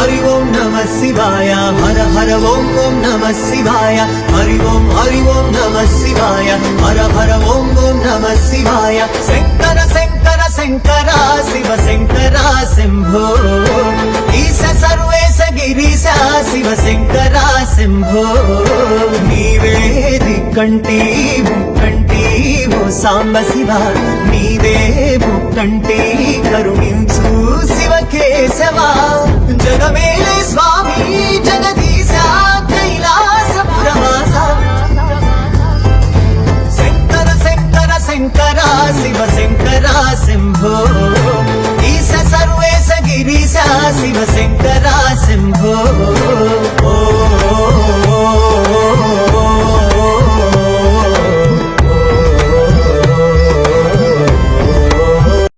హరి ఓం నమః శివాయ హర హర ఓం ఓం నమః శివాయ హరి ఓం నమః శివాయ హర హర ఓం ఓం నమః శివాయ శంకర శంకర శంకర శివ శంకర శంభో ఈశ సర్వేశ గిరీశ శివ శంకర శంభో నీవే దిక్కంటి ముక్కంటి ఓ సాంబ శివ నీవే ముక్కంటి కరుణించు శివ కేశవ జగమేలే స్వామి జగదీశ కైలాసపురవాస శంకర శంకర శంకర శివ శంకర శంభో ఈశ సర్వేశ గిరీశ శివ శంకర శంభో